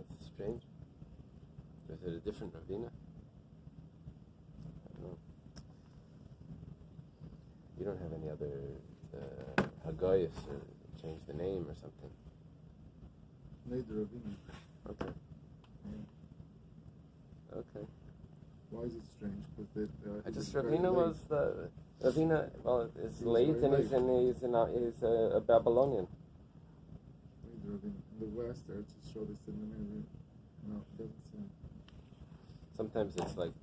That's strange. Is it a different Ravina? I don't know. You don't have any other Haggayis or change the name or something? Neither Ravina. Okay. Yeah. Okay. Why is it strange? Because Ravina was the Ravina. Well, it's late, and he's a Babylonian. Neither Ravina. In the West, there it's short. It's in the name. No, it doesn't seem. Sometimes it's like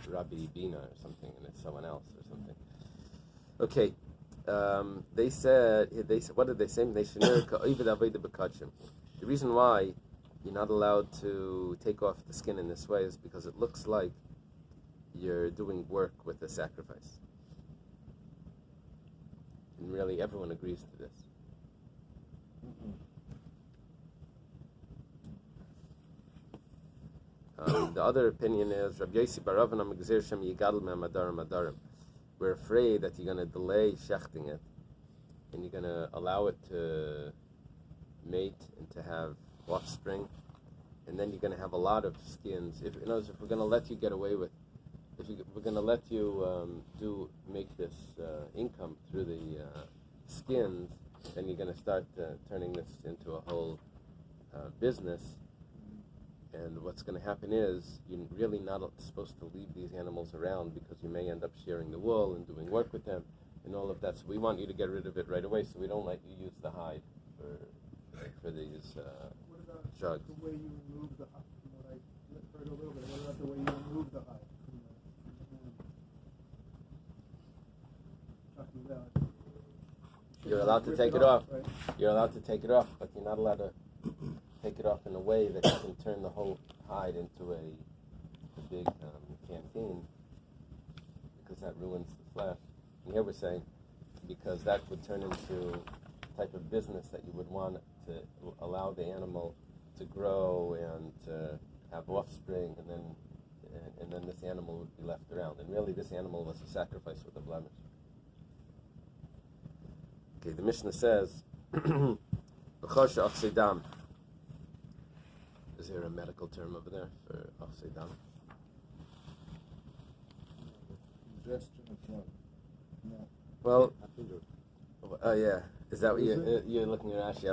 Rabbi Bina or something, and it's someone else or something. Okay. They said, what did they say? The reason why you're not allowed to take off the skin in this way is because it looks like you're doing work with a sacrifice. And really, everyone agrees to this. The other opinion is we're afraid that you're going to delay shechting it, and you're going to allow it to mate and to have offspring, and then you're going to have a lot of skins. If we're going to let you get away with, we're going to let you make this income through the skins, then you're going to start turning this into a whole business. And what's going to happen is you're really not supposed to leave these animals around because you may end up shearing the wool and doing work with them and all of that. So we want you to get rid of it right away, so we don't let you use the hide for these jugs. The way you remove the hide, from what I heard a little bit, what about the way you remove the hide? Talking about You're allowed to take it off. Right? You're allowed to take it off, but you're not allowed to take it off in a way that you can turn the whole hide into a big canteen, because that ruins the flesh. And here we're saying, because that would turn into a type of business that you would want to allow the animal to grow and to have offspring, and then this animal would be left around. And really, this animal was a sacrifice with a blemish. Okay, the Mishnah says, Bechoros Daf. Is there a medical term over there for Achsedam? Congestion of blood. No. Well, yeah. Is that what you're looking at, Rashi?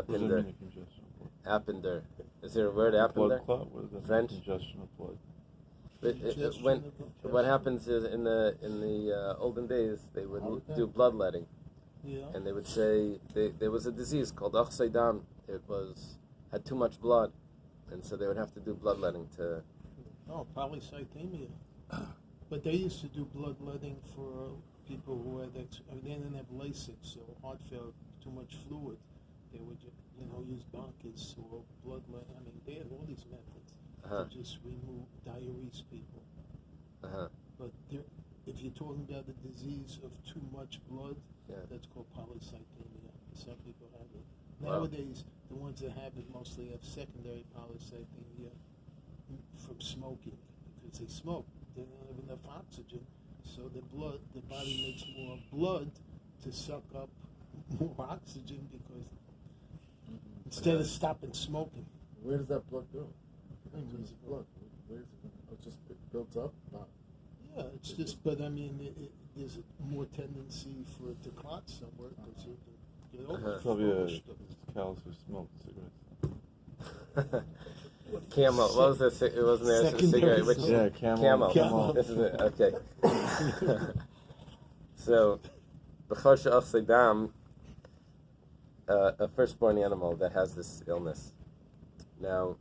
Apender. Is there a word, apender? Blood clot? What is that? French? Congestion of blood. What happens is in the olden days they would do bloodletting, and they would say there was a disease called Achsedam. It had too much blood. And so they would have to do bloodletting to... Oh, polycythemia. But they used to do bloodletting for people who had... they didn't have LASIK, so heart failure, too much fluid. They would, use donkeys or bloodletting. I mean, they had all these methods to just remove, diurese people. But if you're talking about the disease of too much blood, that's called polycythemia. Some people have it. Nowadays, the ones that have it mostly have secondary polycythemia from smoking, because they smoke. They don't have enough oxygen, so the body makes more blood to suck up more oxygen, because instead of stopping smoking. Where does that blood go? Where is it blood? Where is it going? It's just built up? Yeah, it's just, but I mean, there's more tendency for it to clot somewhere, because you can get over Probably cows who smoke cigarettes. Camel. What was this? It wasn't there. It was a cigarette. Camel. This is it. Okay. So, Bechoros Daf, a firstborn animal that has this illness. Now,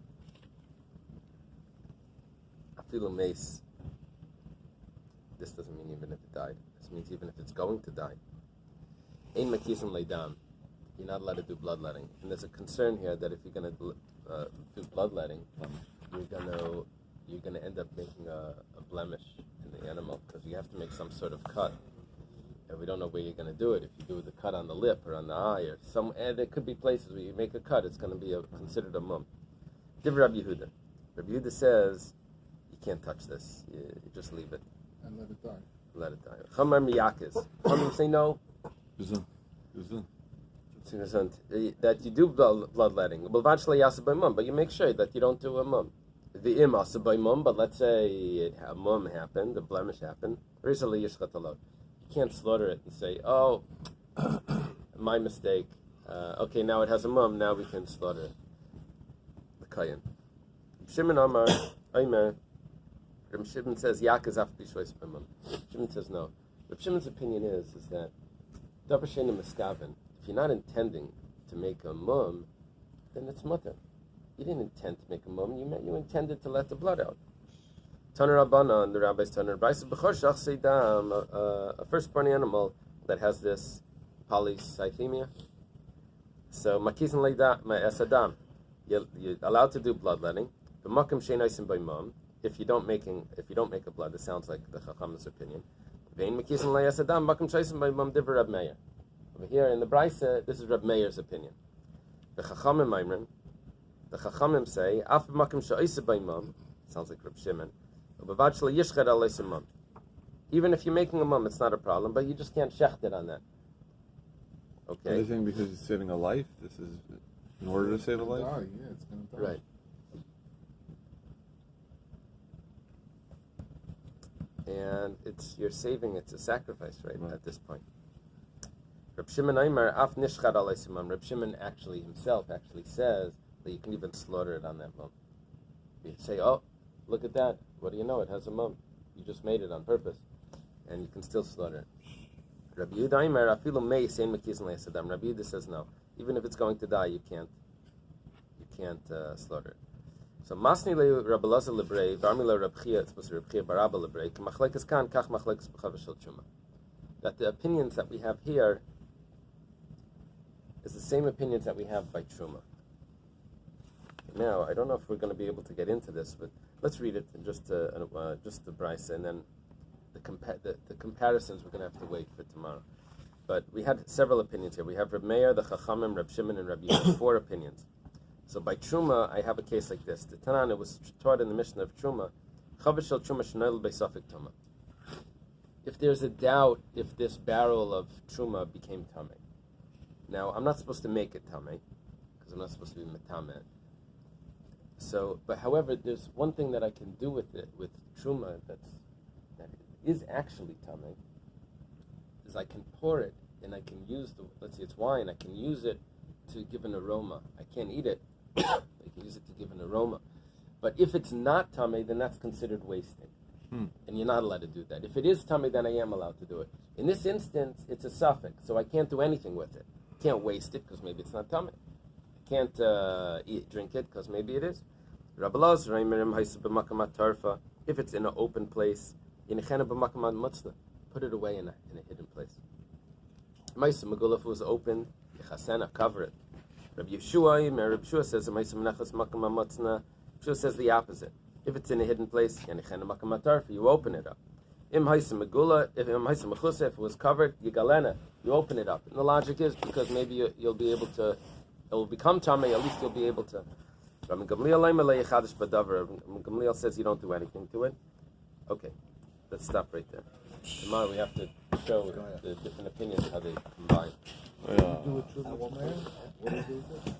afilu mace. This doesn't mean even if it died. This means even if it's going to die. Ein makisim leidam. You're not allowed to do bloodletting. And there's a concern here that if you're going to do bloodletting, you're going to end up making a blemish in the animal, because you have to make some sort of cut. And we don't know where you're going to do it. If you do the cut on the lip or on the eye, or and there could be places where you make a cut, it's going to be considered a mum. Give Rabbi Yehuda. Rabbi Yehuda says, you can't touch this. You just leave it. And let it die. Let it die. Chamar miyakiz. Some say no. that you do bloodletting, but you make sure that you don't do a mum. The im by mum, but let's say a mum happened, a blemish happened. You can't slaughter it and say, "Oh, my mistake. Okay, now it has a mum. Now we can slaughter it." The kayan. Shimon Amar, Aimer. Reb Shimon says, "Yak is after b'shvois by mum." Shimon says no. Reb Shimon's opinion is that davar she'eino miskaven. If you're not intending to make a mum, then it's mutter. You didn't intend to make a mum. You intended to let the blood out. Taner Rabbanan, the rabbis Taner Bais, Bechoros Daf, a firstborn animal that has this polycythemia. So makizan leida esadam, you're allowed to do bloodletting. The Menachem she'enaisim by mum. If you don't make a blood, it sounds like the Chacham's opinion. Vein makizan le'esadam Menachem she'enaisim by mum divrei Reb Meir. Over here in the Bais, this is Reb Meir's opinion. The Chachamim say, "Af b'makom she'oiseh by mum," sounds like Reb Shimon. Even if you're making a mum, it's not a problem, but you just can't shecht it on that. Okay. Are they saying because he's saving a life? This is in order to save a life? Die, yeah, it's going to die. Right. And you're saving, it's a sacrifice, right. At this point. Reb Shimon Aimer, af nishchad alei simam. Reb Shimon himself says that you can even slaughter it on that mum. You say, "Oh, look at that. What do you know? It has a mum. You just made it on purpose." And you can still slaughter it. Rabbi Yehuda Aimer, afilu mei sein makizan le'esadam. Rabbi Yehuda says no. Even if it's going to die, you can't slaughter it. So masni le Rabbi Lazar lebrei, varmi le Reb Chia, it's supposed to be Reb Chia barabba lebrei, k'machlekas kan, kach machlekas b'chava shel truma. That the opinions that we have here is the same opinions that we have by truma. Now, I don't know if we're going to be able to get into this, but let's read it in just the Bais, and then the comparisons we're going to have to wait for tomorrow. But we had several opinions here. We have Reb Meir, the Chachamim, Reb Shimon, and Reb Yehuda, 4 opinions. So by Truma, I have a case like this. The Tanan, it was taught in the Mishnah of Truma, Chavish shel Truma shenoil be'safek Tuma. If there's a doubt if this barrel of Truma became Tameh. Now, I'm not supposed to make it Tameh, because I'm not supposed to be Metameh. So, but however, there's one thing that I can do with it, with Truma, that is actually Tameh, is I can pour it, and I can use let's say it's wine, I can use it to give an aroma. I can't eat it, I can use it to give an aroma. But if it's not Tameh, then that's considered wasting. And you're not allowed to do that. If it is Tameh, then I am allowed to do it. In this instance, it's a suffix, so I can't do anything with it. Can't waste it, because maybe it's not Tameh. Can't drink it, because maybe it is. If it's in an open place, put it away in a hidden place. If it was open, cover it. Rabbi Yeshua says, Yeshua says the opposite. If it's in a hidden place, you open it up. If it was covered, you open it up. And the logic is because maybe you'll be able to, it will become tamei, at least you'll be able to. Rabbi Gamliel says you don't do anything to it. Okay, let's stop right there. Tomorrow we have to show the different opinions, how they combine. Do it too much, man. What do you do with it?